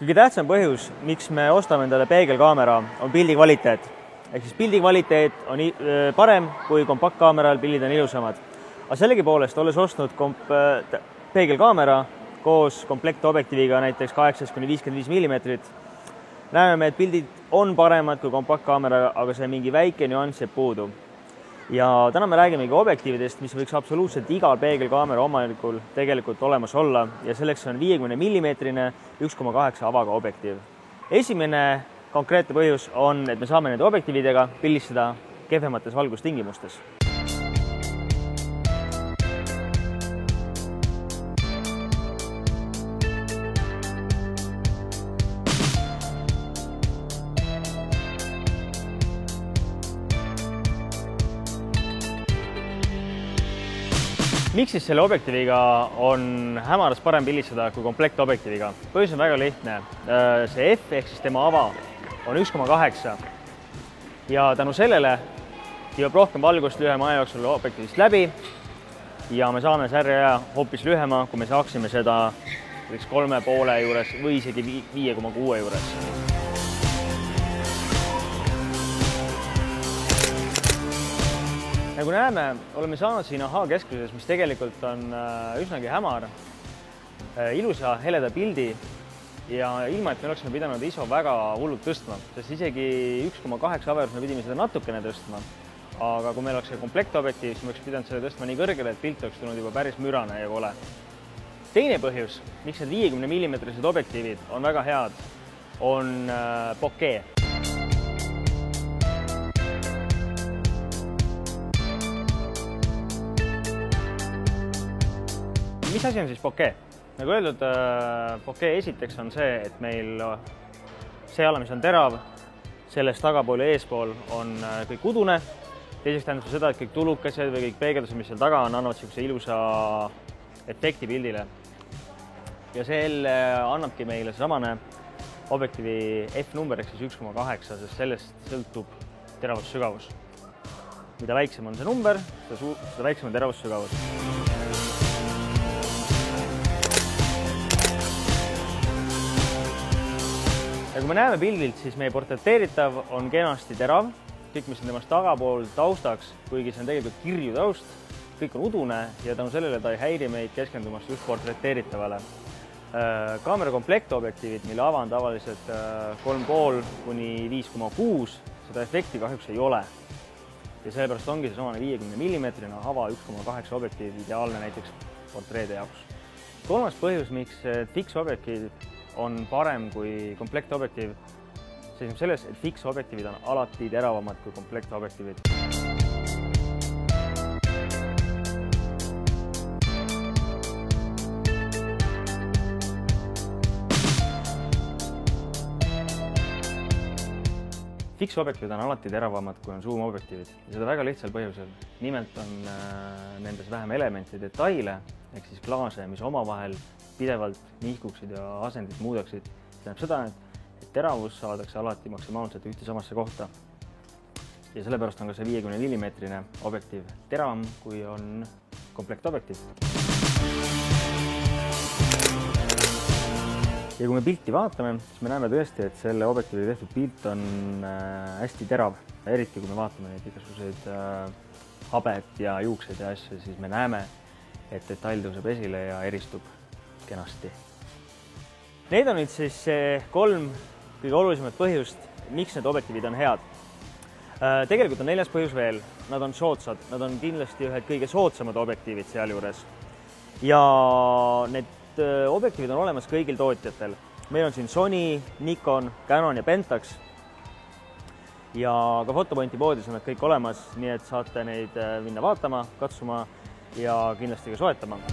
Kõige tähtsam põhjus, miks me ostame endale peegelkaamera, on pildi kvaliteet. Ehk siis pildi kvaliteet on parem kui kompaktkaameral, pildid on ilusamad. Aga sellegipoolest, olles ostnud peegelkaamera koos kompleksobjektiiviga näiteks 8–55 mm, näeme me, et pildid on paremad kui kompaktkaamera, aga see mingi väike nüanss jääb puudu. Ja täna me räägimegi objektiividest, mis võiks absoluutselt igal peegelkaamera omanikul tegelikult olemas olla ja selleks on 50 mm 1,8 avaga objektiiv. Esimene konkreetne põhjus on, et me saame nende objektiividega pildistada kehvemates valgustingimustes. Miks siis selle objektiiviga on hämaras parem pildistada kui kompleksobjektiiviga? Põhjus on väga lihtne. See F ehk siis tema ava on 1,8 ja tänu sellele jõuab rohkem valgust lühema aja jooksul objektiivist läbi ja me saame särjeaja hoopis lühema, kui me saaksime seda 3,5 juures või isegi 5,6 juures. Nagu näeme, oleme saanud siin AHA keskuses, mis tegelikult on üsnagi hämar, ilusa heleda pildi ja ilma, et me oleksime pidanud ISO väga hullult tõstma, sest isegi 1,8 averus me pidime seda natukene tõstma. Aga kui meil oleks see kompleksobjektiiv, siis me oleks pidanud selle tõstma nii kõrgele, et pilt oleks tulnud juba päris mürane ja kole. Teine põhjus, miks need 50 mm objektiivid on väga head, on bokeh. Mis asi on siis bokeh? Nagu öeldud, bokeh esiteks on see, et meil see ala, mis on terav, sellest tagapool ja eespool on kõik udune. Teiseks tähendab seda, et kõik tulukesed või kõik peegeldused, mis seal taga on, annavad sellise ilusa efekti pildile. Ja see annabki meile samane objektiivi F-number ehk siis 1,8, sest sellest sõltub teravussügavus. Mida väiksem on see number, seda väiksem on teravussügavus. Ja kui me näeme pildilt, siis meie portreteeritav on kenasti terav, kõik, mis on temast tagapool taustaks, kuigi see on tegelikult kirju taust, kõik on udune ja tänu sellele ta ei häiri meid keskendumast just portreteeritavale. Kaamera kompleksobjektiivid, mille ava on tavaliselt 3,5 kuni 5,6, seda efekti kahjuks ei ole. Ja sellepärast ongi see samane 50 mm ava 1,8 objektiiv ideaalne näiteks portreede jaoks. Kolmas põhjus, miks fiksobjektiiv on parem kui kompleksobjektiiv, seisneb selles, et fiksobjektiivid on alati teravamad kui kompleksobjektiivid. Fiksobjektiivid on alati teravamad kui on zoom-objektiivid ja seda väga lihtsal põhjusel. Nimelt on nendes vähem elemente ja detaile, ehk siis klaase, mis omavahel pidevalt nihkuksid ja asendit muudaksid. See tähendab seda, et teravus saadakse alati maksimaalselt ühte samasse kohta. Ja sellepärast on ka see 50 mm objektiiv teravam, kui on kompleksobjektiiv. Ja kui me pilti vaatame, siis me näeme tõesti, et selle objektiivi tehtud pilt on hästi terav. Eriti kui me vaatame neid igasuguseid habet ja juukseid ja asju, siis me näeme, et detail tõuseb esile ja eristub kenasti. Need on nüüd siis 3 kõige olulisemat põhjust, miks need objektiivid on head. Tegelikult on 4. põhjus veel. Nad on soodsad. Nad on kindlasti ühed kõige soodsamad objektiivid sealjuures. Ja need objektiivid on olemas kõigil tootjatel. Meil on siin Sony, Nikon, Canon ja Pentax. Ja ka Fotopointi poodis on nad kõik olemas, nii et saate neid minna vaatama, katsuma ja kindlasti ka soetama.